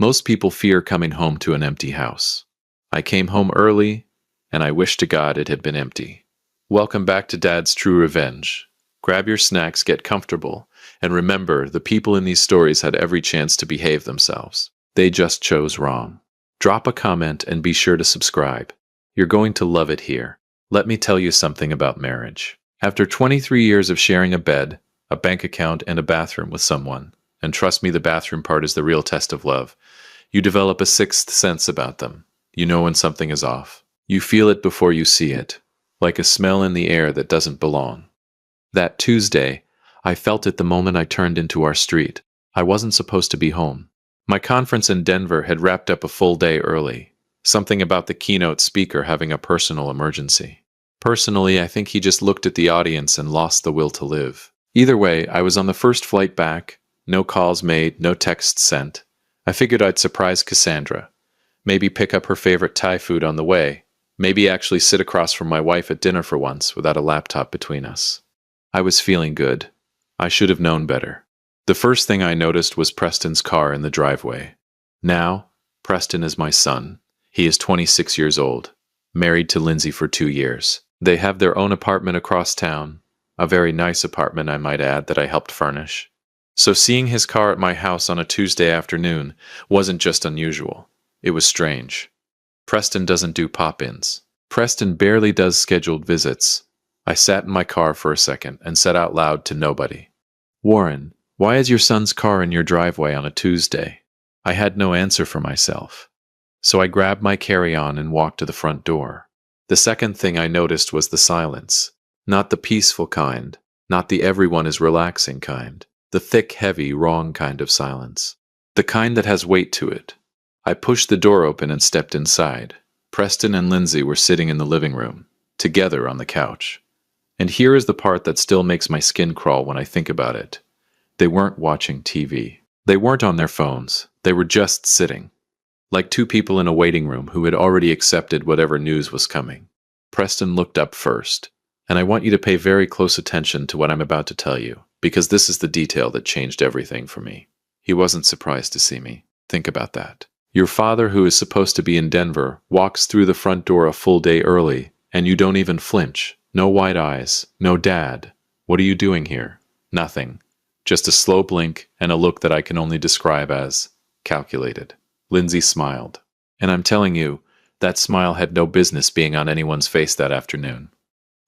Most people fear coming home to an empty house. I came home early, and I wish to God it had been empty. Welcome back to Dad's True Revenge. Grab your snacks, get comfortable, and remember, the people in these stories had every chance to behave themselves. They just chose wrong. Drop a comment and be sure to subscribe. You're going to love it here. Let me tell you something about marriage. After 23 years of sharing a bed, a bank account, and a bathroom with someone, and trust me, the bathroom part is the real test of love, you develop a sixth sense about them. You know when something is off. You feel it before you see it, like a smell in the air that doesn't belong. That Tuesday, I felt it the moment I turned into our street. I wasn't supposed to be home. My conference in Denver had wrapped up a full day early. Something about the keynote speaker having a personal emergency. Personally, I think he just looked at the audience and lost the will to live. Either way, I was on the first flight back. No calls made, no texts sent. I figured I'd surprise Cassandra. Maybe pick up her favorite Thai food on the way. Maybe actually sit across from my wife at dinner for once without a laptop between us. I was feeling good. I should have known better. The first thing I noticed was Preston's car in the driveway. Now, Preston is my son. He is 26 years old, married to Lindsay for 2 years. They have their own apartment across town, a very nice apartment, I might add, that I helped furnish. So seeing his car at my house on a Tuesday afternoon wasn't just unusual. It was strange. Preston doesn't do pop-ins. Preston barely does scheduled visits. I sat in my car for a second and said out loud to nobody, "Warren, why is your son's car in your driveway on a Tuesday?" I had no answer for myself. So I grabbed my carry-on and walked to the front door. The second thing I noticed was the silence. Not the peaceful kind, not the everyone is relaxing kind. The thick, heavy, wrong kind of silence. The kind that has weight to it. I pushed the door open and stepped inside. Preston and Lindsay were sitting in the living room, together on the couch. And here is the part that still makes my skin crawl when I think about it. They weren't watching TV. They weren't on their phones. They were just sitting. Like two people in a waiting room who had already accepted whatever news was coming. Preston looked up first. And I want you to pay very close attention to what I'm about to tell you, because this is the detail that changed everything for me. He wasn't surprised to see me. Think about that. Your father, who is supposed to be in Denver, walks through the front door a full day early, and you don't even flinch. No wide eyes. No dad. What are you doing here? Nothing. Just a slow blink and a look that I can only describe as calculated. Lindsay smiled. And I'm telling you, that smile had no business being on anyone's face that afternoon.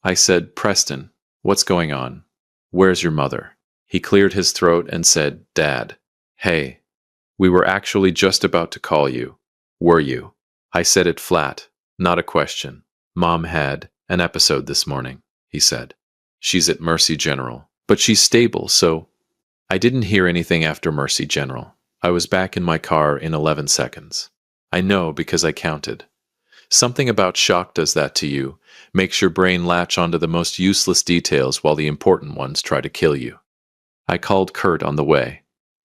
I said, "Preston, what's going on? Where's your mother?" He cleared his throat and said, "Dad, hey, we were actually just about to call you. Were you?" I said it flat, not a question. "Mom had an episode this morning," he said. "She's at Mercy General, but she's stable, so..." I didn't hear anything after Mercy General. I was back in my car in 11 seconds. I know because I counted. Something about shock does that to you, makes your brain latch onto the most useless details while the important ones try to kill you. I called Kurt on the way.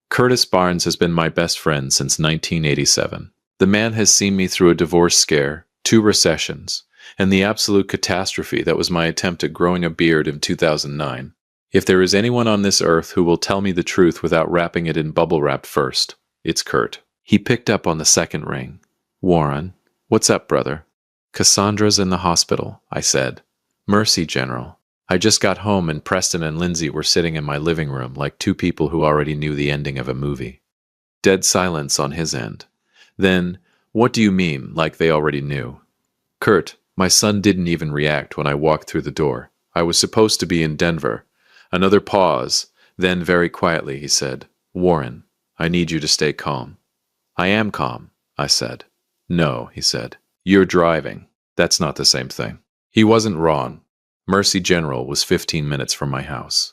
Curtis Barnes has been my best friend since 1987. The man has seen me through a divorce scare, 2 recessions, and the absolute catastrophe that was my attempt at growing a beard in 2009. If there is anyone on this earth who will tell me the truth without wrapping it in bubble wrap first, it's Kurt. He picked up on the second ring. "Warren, what's up, brother?" "Cassandra's in the hospital," I said. "Mercy General. I just got home and Preston and Lindsay were sitting in my living room like two people who already knew the ending of a movie." Dead silence on his end. Then, "What do you mean, like they already knew?" "Kurt, my son didn't even react when I walked through the door. I was supposed to be in Denver." Another pause. Then, very quietly, he said, "Warren, I need you to stay calm." "I am calm," I said. "No," he said. "You're driving. That's not the same thing." He wasn't wrong. Mercy General was 15 minutes from my house.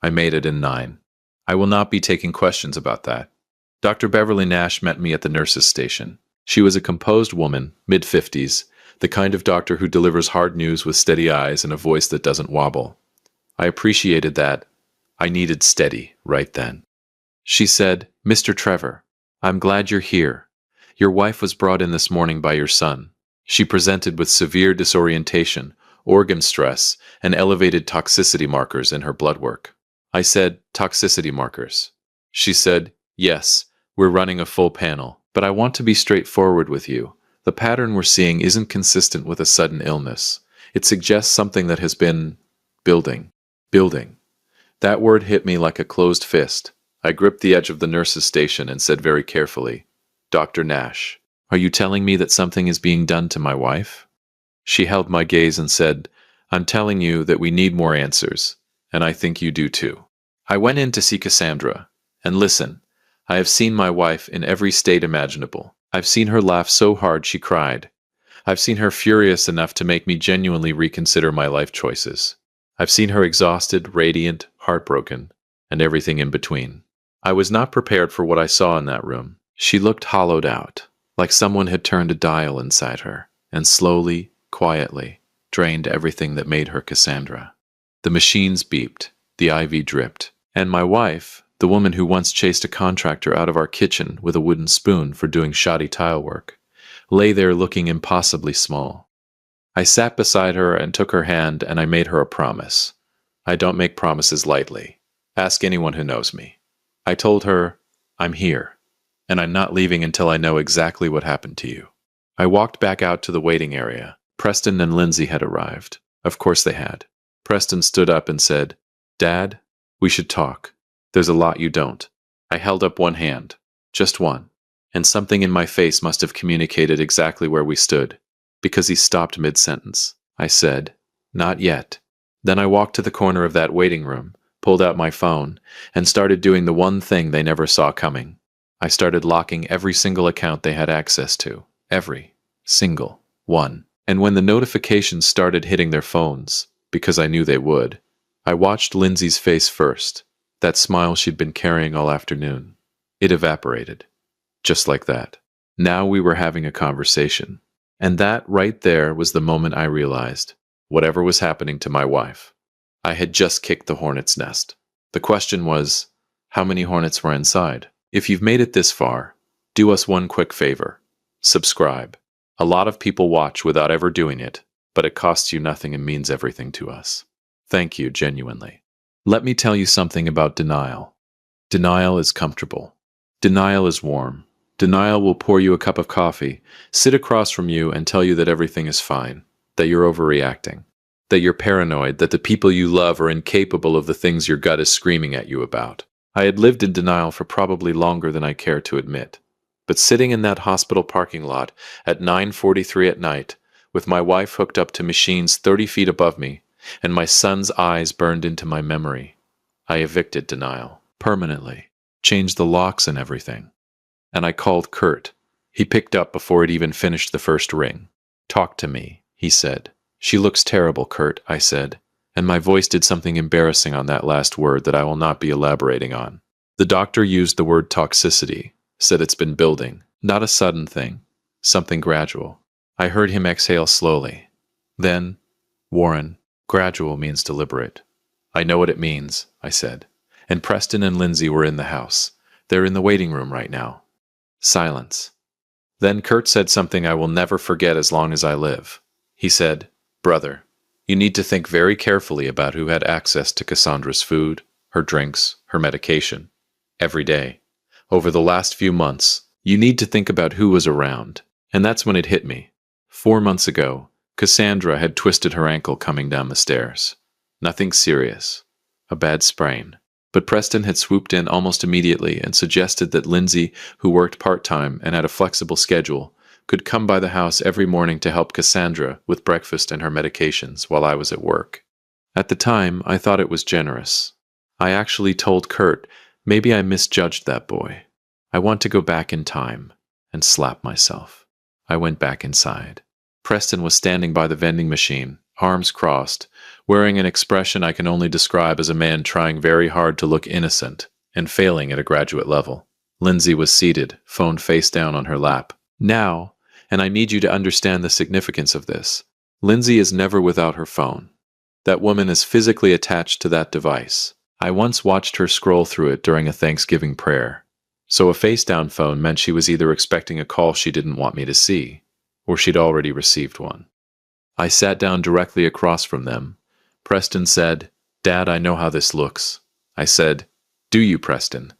I made it in 9. I will not be taking questions about that. Dr. Beverly Nash met me at the nurses' station. She was a composed woman, mid-50s, the kind of doctor who delivers hard news with steady eyes and a voice that doesn't wobble. I appreciated that. I needed steady right then. She said, "Mr. Trevor, I'm glad you're here. Your wife was brought in this morning by your son. She presented with severe disorientation, organ stress, and elevated toxicity markers in her blood work." I said, "Toxicity markers?" She said, "Yes, we're running a full panel. But I want to be straightforward with you. The pattern we're seeing isn't consistent with a sudden illness. It suggests something that has been building. Building. That word hit me like a closed fist. I gripped the edge of the nurse's station and said very carefully, Dr. Nash, are you telling me that something is being done to my wife? She held my gaze and said, I'm telling you that we need more answers, and I think you do too. I went in to see Cassandra, and listen, I have seen my wife in every state imaginable. I've seen her laugh so hard she cried. I've seen her furious enough to make me genuinely reconsider my life choices. I've seen her exhausted, radiant, heartbroken, and everything in between. I was not prepared for what I saw in that room. She looked hollowed out, like someone had turned a dial inside her, and slowly, quietly, drained everything that made her Cassandra. The machines beeped, the IV dripped, and my wife, the woman who once chased a contractor out of our kitchen with a wooden spoon for doing shoddy tile work, lay there looking impossibly small. I sat beside her and took her hand, and I made her a promise. I don't make promises lightly. Ask anyone who knows me. I told her, I'm here, and I'm not leaving until I know exactly what happened to you. I walked back out to the waiting area. Preston and Lindsay had arrived. Of course they had. Preston stood up and said, Dad, we should talk. There's a lot you don't. I held up one hand, just one, and something in my face must have communicated exactly where we stood, because he stopped mid-sentence. I said, Not yet. Then I walked to the corner of that waiting room, pulled out my phone, and started doing the one thing they never saw coming. I started locking every single account they had access to. Every single one. And when the notifications started hitting their phones, because I knew they would, I watched Lindsay's face first, that smile she'd been carrying all afternoon. It evaporated. Just like that. Now we were having a conversation. And that right there was the moment I realized, whatever was happening to my wife, I had just kicked the hornet's nest. The question was, how many hornets were inside? If you've made it this far, do us one quick favor. Subscribe. A lot of people watch without ever doing it, but it costs you nothing and means everything to us. Thank you, genuinely. Let me tell you something about denial. Denial is comfortable. Denial is warm. Denial will pour you a cup of coffee, sit across from you and tell you that everything is fine, that you're overreacting, that you're paranoid, that the people you love are incapable of the things your gut is screaming at you about. I had lived in denial for probably longer than I care to admit. But sitting in that hospital parking lot at 9:43 at night, with my wife hooked up to machines 30 feet above me, and my son's eyes burned into my memory, I evicted denial, permanently, changed the locks and everything. And I called Kurt. He picked up before it even finished the first ring. Talk to me, he said. She looks terrible, Kurt, I said, and my voice did something embarrassing on that last word that I will not be elaborating on. The doctor used the word toxicity, said it's been building, not a sudden thing, something gradual. I heard him exhale slowly. Then, Warren, gradual means deliberate. I know what it means, I said. And Preston and Lindsay were in the house. They're in the waiting room right now. Silence. Then Kurt said something I will never forget as long as I live. He said, Brother, you need to think very carefully about who had access to Cassandra's food, her drinks, her medication. Every day. Over the last few months, you need to think about who was around. And that's when it hit me. 4 months ago, Cassandra had twisted her ankle coming down the stairs. Nothing serious. A bad sprain. But Preston had swooped in almost immediately and suggested that Lindsay, who worked part-time and had a flexible schedule, could come by the house every morning to help Cassandra with breakfast and her medications while I was at work. At the time, I thought it was generous. I actually told Kurt, maybe I misjudged that boy. I want to go back in time and slap myself. I went back inside. Preston was standing by the vending machine, arms crossed, wearing an expression I can only describe as a man trying very hard to look innocent and failing at a graduate level. Lindsay was seated, phone face down on her lap. Now, and I need you to understand the significance of this, Lindsay is never without her phone. That woman is physically attached to that device. I once watched her scroll through it during a Thanksgiving prayer. So a face-down phone meant she was either expecting a call she didn't want me to see, or she'd already received one. I sat down directly across from them. Preston said, Dad, I know how this looks. I said, Do you, Preston?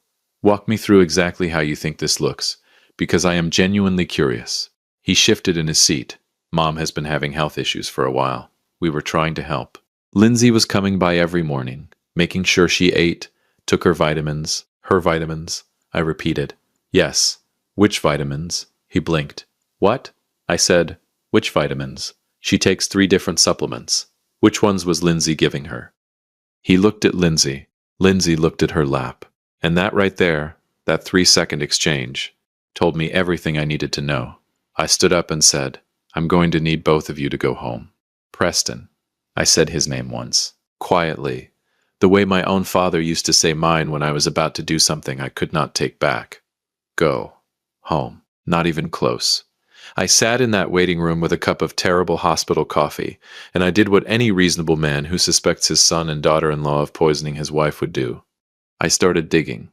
Walk me through exactly how you think this looks, because I am genuinely curious. He shifted in his seat. Mom has been having health issues for a while. We were trying to help. Lindsay was coming by every morning, making sure she ate, took her vitamins. Her vitamins, I repeated. Yes. Which vitamins? He blinked. What? I said, which vitamins? She takes 3 different supplements. Which ones was Lindsay giving her? He looked at Lindsay. Lindsay looked at her lap. And that right there, that 3-second exchange, told me everything I needed to know. I stood up and said, I'm going to need both of you to go home. Preston. I said his name once, quietly, the way my own father used to say mine when I was about to do something I could not take back. Go. Home. Not even close. I sat in that waiting room with a cup of terrible hospital coffee, and I did what any reasonable man who suspects his son and daughter-in-law of poisoning his wife would do. I started digging.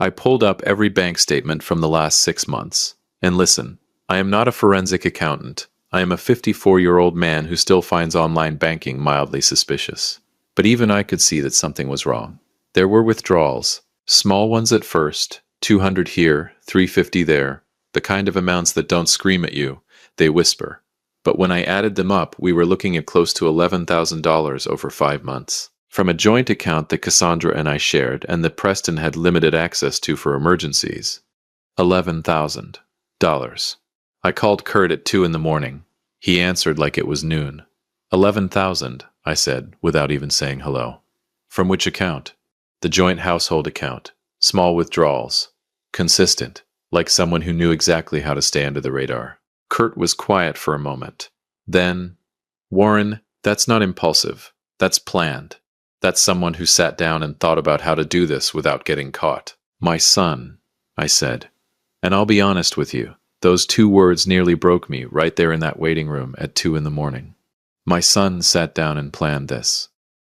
I pulled up every bank statement from the last 6 months. And listen, I am not a forensic accountant. I am a 54-year-old man who still finds online banking mildly suspicious. But even I could see that something was wrong. There were withdrawals, small ones at first, 200 here, 350 there, the kind of amounts that don't scream at you, they whisper. But when I added them up, we were looking at close to $11,000 over 5 months. From a joint account that Cassandra and I shared and that Preston had limited access to for emergencies. $11,000. I called Kurt at 2 in the morning. He answered like it was noon. 11,000, I said, without even saying hello. From which account? The joint household account. Small withdrawals. Consistent, like someone who knew exactly how to stay under the radar. Kurt was quiet for a moment. Then, Warren, that's not impulsive. That's planned. That's someone who sat down and thought about how to do this without getting caught. My son, I said. And I'll be honest with you, those 2 words nearly broke me right there in that waiting room at 2 in the morning. My son sat down and planned this.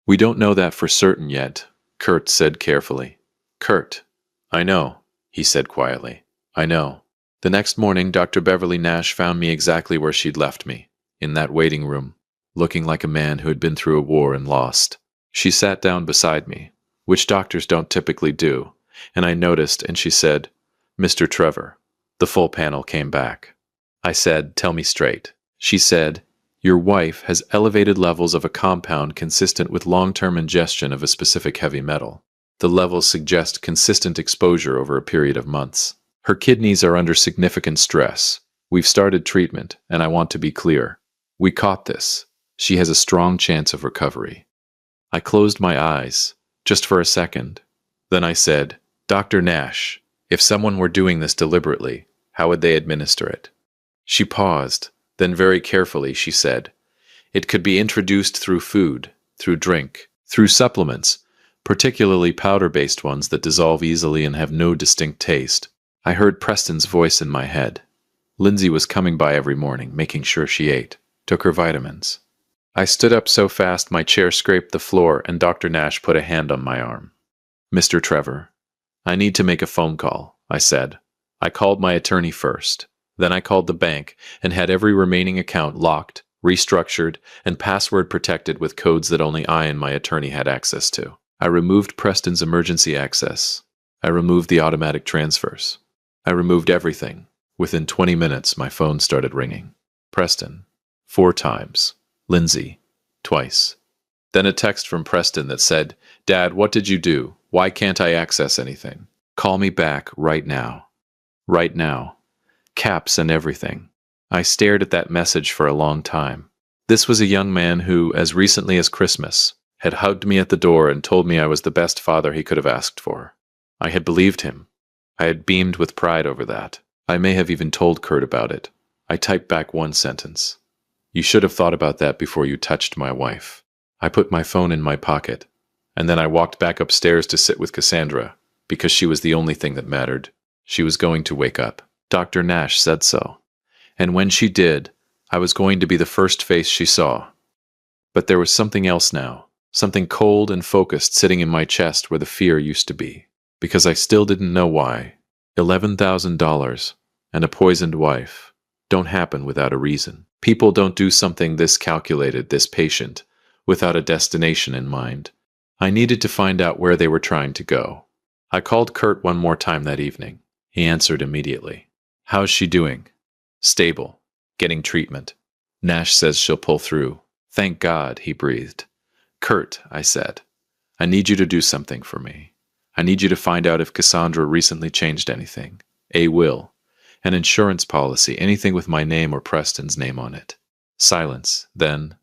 We don't know that for certain yet, Kurt said carefully. Kurt, I know, he said quietly. I know. The next morning, Dr. Beverly Nash found me exactly where she'd left me, in that waiting room, looking like a man who had been through a war and lost. She sat down beside me, which doctors don't typically do, and I noticed, and she said, Mr. Trevor. The full panel came back. I said, tell me straight. She said, your wife has elevated levels of a compound consistent with long-term ingestion of a specific heavy metal. The levels suggest consistent exposure over a period of months. Her kidneys are under significant stress. We've started treatment, and I want to be clear. We caught this. She has a strong chance of recovery. I closed my eyes, just for a second. Then I said, Dr. Nash, if someone were doing this deliberately, how would they administer it? She paused, then very carefully she said, it could be introduced through food, through drink, through supplements, particularly powder-based ones that dissolve easily and have no distinct taste. I heard Preston's voice in my head. Lindsay was coming by every morning, making sure she ate, took her vitamins. I stood up so fast my chair scraped the floor and Dr. Nash put a hand on my arm. Mr. Trevor, I need to make a phone call, I said. I called my attorney first. Then I called the bank and had every remaining account locked, restructured, and password protected with codes that only I and my attorney had access to. I removed Preston's emergency access. I removed the automatic transfers. I removed everything. Within 20 minutes, my phone started ringing. Preston, 4 times. Lindsay, twice. Then a text from Preston that said, Dad, what did you do? Why can't I access anything? Call me back right now. Right now. Caps and everything. I stared at that message for a long time. This was a young man who, as recently as Christmas, had hugged me at the door and told me I was the best father he could have asked for. I had believed him. I had beamed with pride over that. I may have even told Kurt about it. I typed back one sentence. You should have thought about that before you touched my wife. I put my phone in my pocket, and then I walked back upstairs to sit with Cassandra, because she was the only thing that mattered. She was going to wake up. Dr. Nash said so. And when she did, I was going to be the first face she saw. But there was something else now, something cold and focused sitting in my chest where the fear used to be, because I still didn't know why. $11,000 and a poisoned wife don't happen without a reason. People don't do something this calculated, this patient, without a destination in mind. I needed to find out where they were trying to go. I called Kurt one more time that evening. He answered immediately. How's she doing? Stable. Getting treatment. Nash says she'll pull through. Thank God, he breathed. Kurt, I said, I need you to do something for me. I need you to find out if Cassandra recently changed anything. A will. An insurance policy, anything with my name or Preston's name on it. Silence. Then,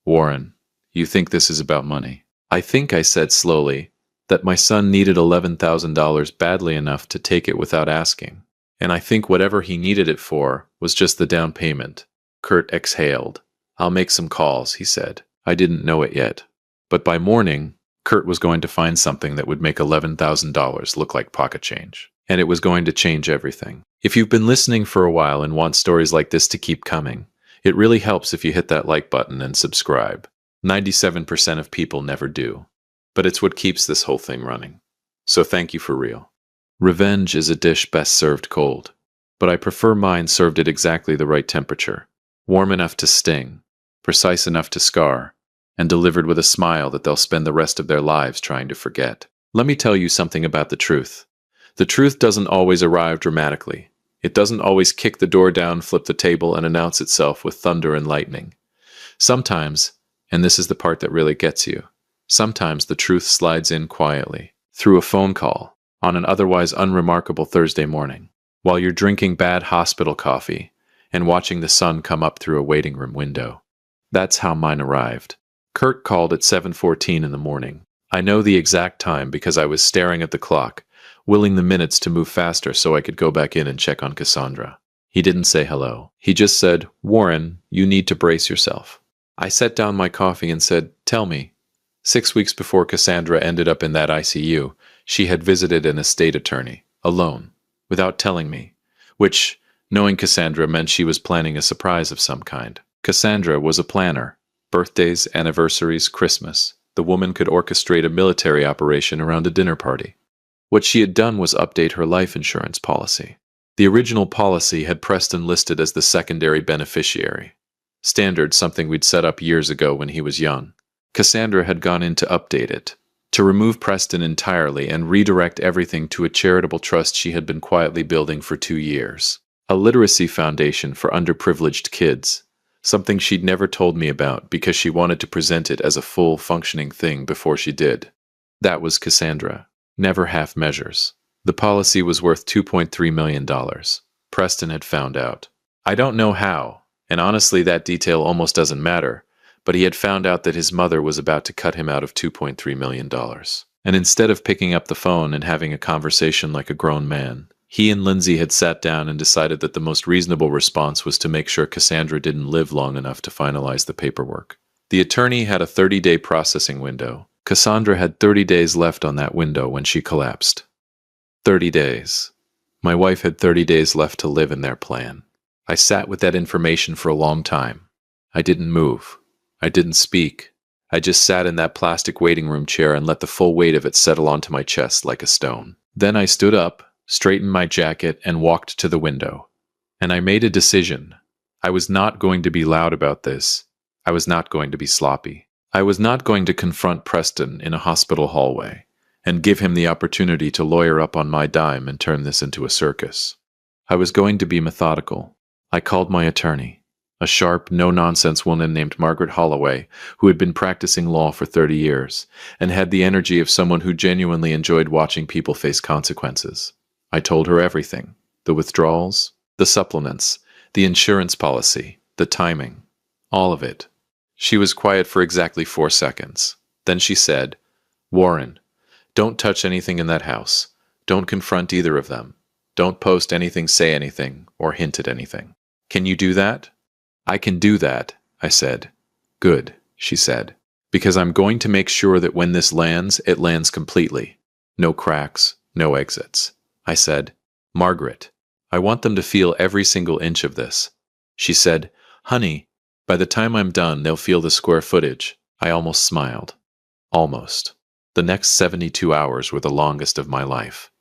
Warren, you think this is about money? I think, I said slowly, that my son needed $11,000 badly enough to take it without asking. And I think whatever he needed it for was just the down payment. Kurt exhaled. I'll make some calls, he said. I didn't know it yet. But by morning, Kurt was going to find something that would make $11,000 look like pocket change. And it was going to change everything. If you've been listening for a while and want stories like this to keep coming, it really helps if you hit that like button and subscribe. 97% of people never do. But it's what keeps this whole thing running. So thank you for real. Revenge is a dish best served cold. But I prefer mine served at exactly the right temperature. Warm enough to sting, precise enough to scar, and delivered with a smile that they'll spend the rest of their lives trying to forget. Let me tell you something about the truth. The truth doesn't always arrive dramatically. It doesn't always kick the door down, flip the table, and announce itself with thunder and lightning. Sometimes, and this is the part that really gets you, sometimes the truth slides in quietly, through a phone call, on an otherwise unremarkable Thursday morning, while you're drinking bad hospital coffee and watching the sun come up through a waiting room window. That's how mine arrived. Kurt called at 7:14 in the morning. I know the exact time because I was staring at the clock, willing the minutes to move faster so I could go back in and check on Cassandra. He didn't say hello. He just said, Warren, you need to brace yourself. I set down my coffee and said, tell me. 6 weeks before Cassandra ended up in that ICU, she had visited an estate attorney, alone, without telling me, which, knowing Cassandra, meant she was planning a surprise of some kind. Cassandra was a planner. Birthdays, anniversaries, Christmas. The woman could orchestrate a military operation around a dinner party. What she had done was update her life insurance policy. The original policy had Preston listed as the secondary beneficiary. Standard, something we'd set up years ago when he was young. Cassandra had gone in to update it, to remove Preston entirely and redirect everything to a charitable trust she had been quietly building for 2 years. A literacy foundation for underprivileged kids. Something she'd never told me about because she wanted to present it as a full, functioning thing before she did. That was Cassandra. Never half measures. The policy was worth $2.3 million. Preston had found out. I don't know how, and honestly that detail almost doesn't matter, but he had found out that his mother was about to cut him out of $2.3 million. And instead of picking up the phone and having a conversation like a grown man, he and Lindsay had sat down and decided that the most reasonable response was to make sure Cassandra didn't live long enough to finalize the paperwork. The attorney had a 30-day processing window. Cassandra had 30 days left on that window when she collapsed. 30 days. My wife had 30 days left to live in their plan. I sat with that information for a long time. I didn't move. I didn't speak. I just sat in that plastic waiting room chair and let the full weight of it settle onto my chest like a stone. Then I stood up, straightened my jacket, and walked to the window. And I made a decision. I was not going to be loud about this. I was not going to be sloppy. I was not going to confront Preston in a hospital hallway and give him the opportunity to lawyer up on my dime and turn this into a circus. I was going to be methodical. I called my attorney, a sharp, no-nonsense woman named Margaret Holloway, who had been practicing law for 30 years and had the energy of someone who genuinely enjoyed watching people face consequences. I told her everything, the withdrawals, the supplements, the insurance policy, the timing, all of it. She was quiet for exactly 4 seconds. Then she said, Warren, don't touch anything in that house. Don't confront either of them. Don't post anything, say anything, or hint at anything. Can you do that? I can do that, I said. Good, she said, because I'm going to make sure that when this lands, it lands completely. No cracks, no exits. I said, Margaret, I want them to feel every single inch of this. She said, honey, by the time I'm done, they'll feel the square footage. I almost smiled. Almost. The next 72 hours were the longest of my life.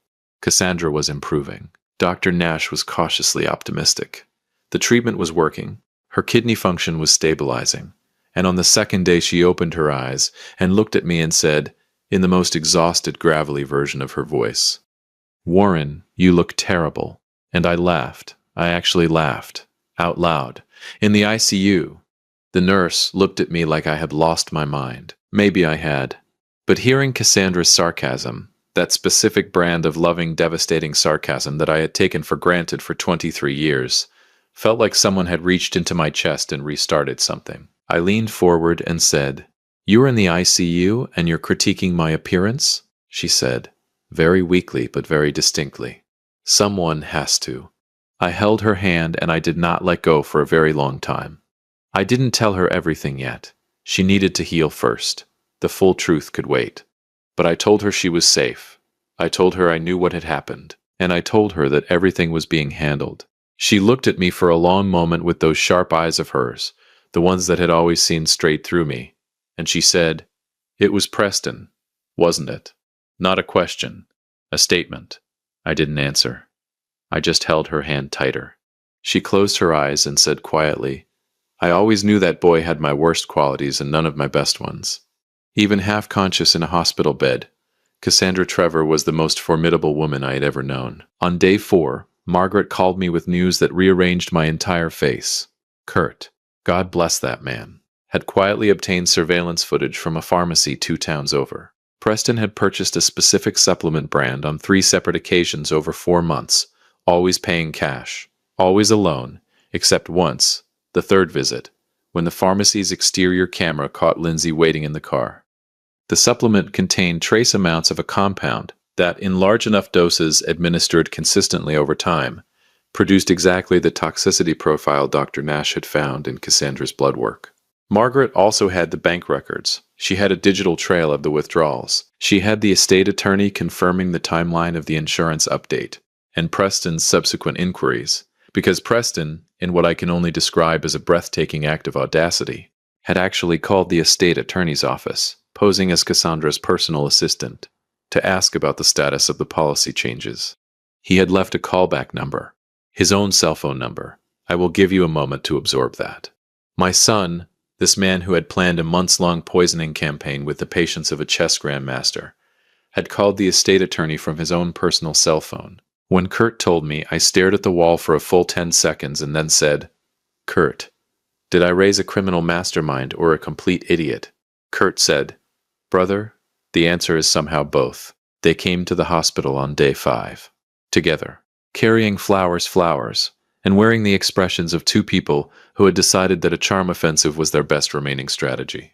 Cassandra was improving. Dr. Nash was cautiously optimistic. The treatment was working. Her kidney function was stabilizing. And on the second day she opened her eyes and looked at me and said, in the most exhausted, gravelly version of her voice, Warren, you look terrible. And I laughed. I actually laughed, out loud, in the ICU. The nurse looked at me like I had lost my mind. Maybe I had. But hearing Cassandra's sarcasm, that specific brand of loving, devastating sarcasm that I had taken for granted for 23 years, felt like someone had reached into my chest and restarted something. I leaned forward and said, "You are in the ICU and you're critiquing my appearance?" she said, very weakly but very distinctly. Someone has to. I held her hand and I did not let go for a very long time. I didn't tell her everything yet. She needed to heal first. The full truth could wait. But I told her she was safe. I told her I knew what had happened. And I told her that everything was being handled. She looked at me for a long moment with those sharp eyes of hers, the ones that had always seen straight through me. And she said, "It was Preston, wasn't it?" Not a question. A statement. I didn't answer. I just held her hand tighter. She closed her eyes and said quietly, "I always knew that boy had my worst qualities and none of my best ones. Even half-conscious in a hospital bed, Cassandra Trevor was the most formidable woman I had ever known." On day 4, Margaret called me with news that rearranged my entire face. Kurt, God bless that man, had quietly obtained surveillance footage from a pharmacy 2 towns over. Preston had purchased a specific supplement brand on 3 separate occasions over 4 months, always paying cash, always alone, except once, the 3rd visit, when the pharmacy's exterior camera caught Lindsay waiting in the car. The supplement contained trace amounts of a compound that, in large enough doses administered consistently over time, produced exactly the toxicity profile Dr. Nash had found in Cassandra's blood work. Margaret also had the bank records. She had a digital trail of the withdrawals. She had the estate attorney confirming the timeline of the insurance update, and Preston's subsequent inquiries, because Preston, in what I can only describe as a breathtaking act of audacity, had actually called the estate attorney's office, posing as Cassandra's personal assistant, to ask about the status of the policy changes. He had left a callback number, his own cell phone number. I will give you a moment to absorb that. My son, this man who had planned a months-long poisoning campaign with the patience of a chess grandmaster, had called the estate attorney from his own personal cell phone. When Kurt told me, I stared at the wall for a full 10 seconds and then said, "Kurt, did I raise a criminal mastermind or a complete idiot?" Kurt said, "Brother, the answer is somehow both." They came to the hospital on day 5. Together, carrying flowers, and wearing the expressions of 2 people who had decided that a charm offensive was their best remaining strategy.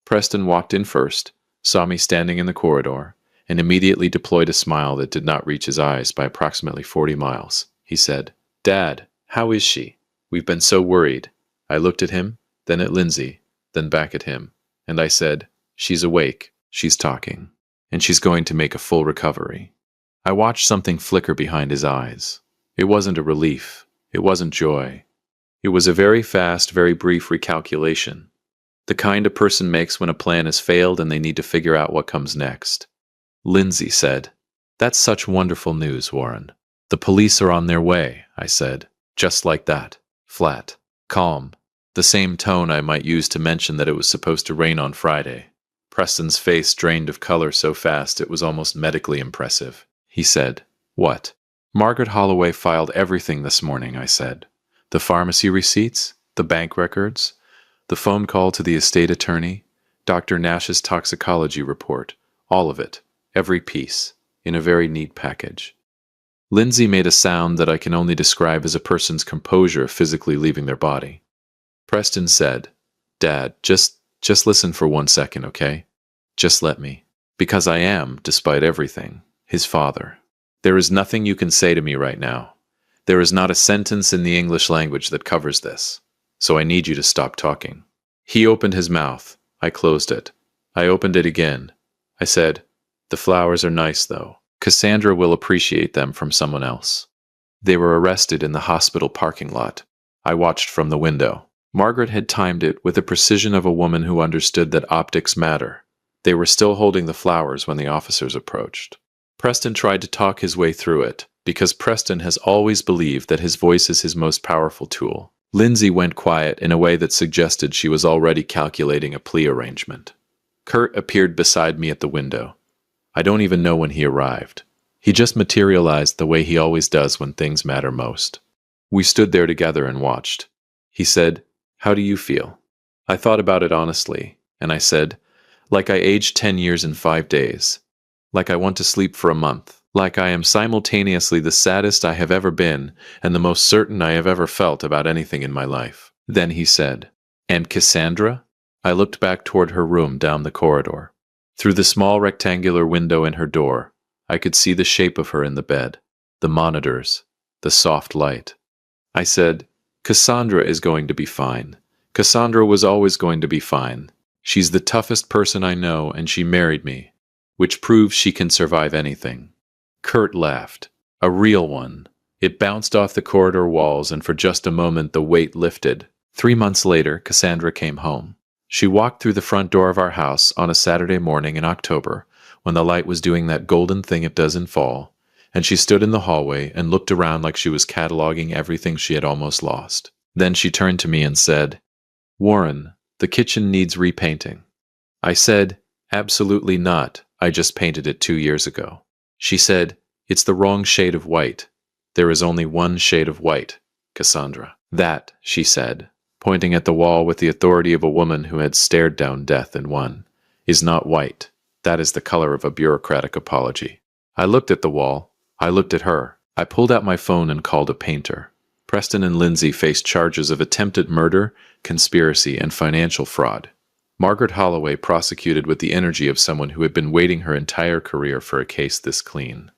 Preston walked in first, saw me standing in the corridor, and immediately deployed a smile that did not reach his eyes by approximately 40 miles. He said, "Dad, how is she? We've been so worried." I looked at him, then at Lindsay, then back at him, and I said, "She's awake, she's talking, and she's going to make a full recovery." I watched something flicker behind his eyes. It wasn't a relief. It wasn't joy. It was a very fast, very brief recalculation. The kind a person makes when a plan has failed and they need to figure out what comes next. Lindsay said, "That's such wonderful news, Warren." "The police are on their way," I said, just like that, flat, calm, the same tone I might use to mention that it was supposed to rain on Friday. Preston's face drained of color so fast it was almost medically impressive. He said, "What?" "Margaret Holloway filed everything this morning," I said. "The pharmacy receipts, the bank records, the phone call to the estate attorney, Dr. Nash's toxicology report, all of it, every piece, in a very neat package." Lindsay made a sound that I can only describe as a person's composure physically leaving their body. Preston said, "Dad, just listen for 1 second, okay? Just let me. Because I am, despite everything, his father. There is nothing you can say to me right now. There is not a sentence in the English language that covers this. So I need you to stop talking." He opened his mouth. I closed it. I opened it again. I said, "The flowers are nice, though. Cassandra will appreciate them from someone else." They were arrested in the hospital parking lot. I watched from the window. Margaret had timed it with the precision of a woman who understood that optics matter. They were still holding the flowers when the officers approached. Preston tried to talk his way through it, because Preston has always believed that his voice is his most powerful tool. Lindsay went quiet in a way that suggested she was already calculating a plea arrangement. Kurt appeared beside me at the window. I don't even know when he arrived. He just materialized the way he always does when things matter most. We stood there together and watched. He said, "How do you feel?" I thought about it honestly, and I said, "Like I aged 10 years in 5 days. Like I want to sleep for a month. Like I am simultaneously the saddest I have ever been and the most certain I have ever felt about anything in my life." Then he said, "And Cassandra?" I looked back toward her room down the corridor. Through the small rectangular window in her door, I could see the shape of her in the bed, the monitors, the soft light. I said, "Cassandra is going to be fine. Cassandra was always going to be fine. She's the toughest person I know, and she married me, which proves she can survive anything." Kurt laughed. A real one. It bounced off the corridor walls, and for just a moment the weight lifted. 3 months later, Cassandra came home. She walked through the front door of our house on a Saturday morning in October, when the light was doing that golden thing it does in fall, and she stood in the hallway and looked around like she was cataloging everything she had almost lost. Then she turned to me and said, "Warren, the kitchen needs repainting." I said, "Absolutely not. I just painted it 2 years ago." She said, "It's the wrong shade of white. There is only one shade of white, Cassandra." "That," she said, pointing at the wall with the authority of a woman who had stared down death and won, "is not white. That is the color of a bureaucratic apology." I looked at the wall. I looked at her. I pulled out my phone and called a painter. Preston and Lindsay faced charges of attempted murder, conspiracy, and financial fraud. Margaret Holloway prosecuted with the energy of someone who had been waiting her entire career for a case this clean.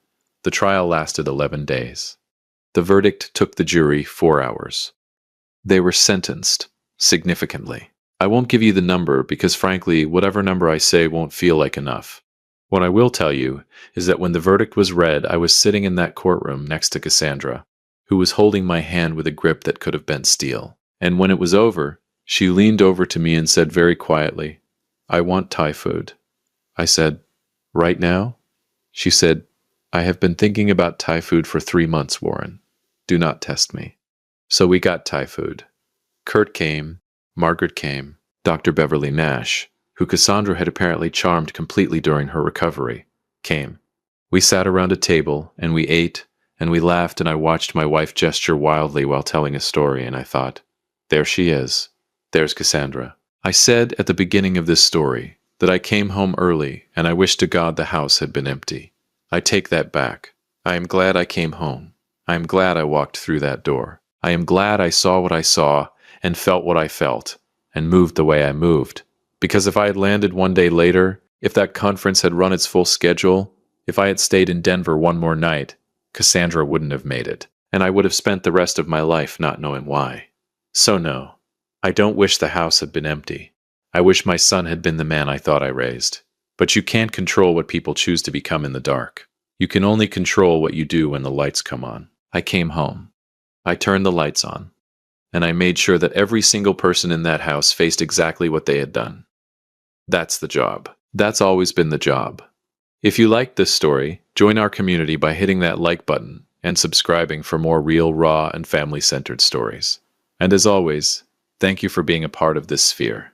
The trial lasted 11 days. The verdict took the jury 4 hours. They were sentenced, significantly. I won't give you the number because, frankly, whatever number I say won't feel like enough. What I will tell you is that when the verdict was read, I was sitting in that courtroom next to Cassandra, who was holding my hand with a grip that could have bent steel. And when it was over, she leaned over to me and said very quietly, "I want Thai food." I said, "Right now?" She said, "I have been thinking about Thai food for 3 months, Warren. Do not test me." So we got Thai food. Kurt came, Margaret came, Dr. Beverly Nash, who Cassandra had apparently charmed completely during her recovery, came. We sat around a table, and we ate, and we laughed, and I watched my wife gesture wildly while telling a story, and I thought, there she is. There's Cassandra. I said at the beginning of this story that I came home early, and I wish to God the house had been empty. I take that back. I am glad I came home. I am glad I walked through that door. I am glad I saw what I saw, and felt what I felt, and moved the way I moved. Because if I had landed 1 day later, if that conference had run its full schedule, if I had stayed in Denver 1 more night, Cassandra wouldn't have made it, and I would have spent the rest of my life not knowing why. So no, I don't wish the house had been empty. I wish my son had been the man I thought I raised. But you can't control what people choose to become in the dark. You can only control what you do when the lights come on. I came home. I turned the lights on. And I made sure that every single person in that house faced exactly what they had done. That's the job. That's always been the job. If you liked this story, join our community by hitting that like button and subscribing for more real, raw, and family-centered stories. And as always, thank you for being a part of this sphere.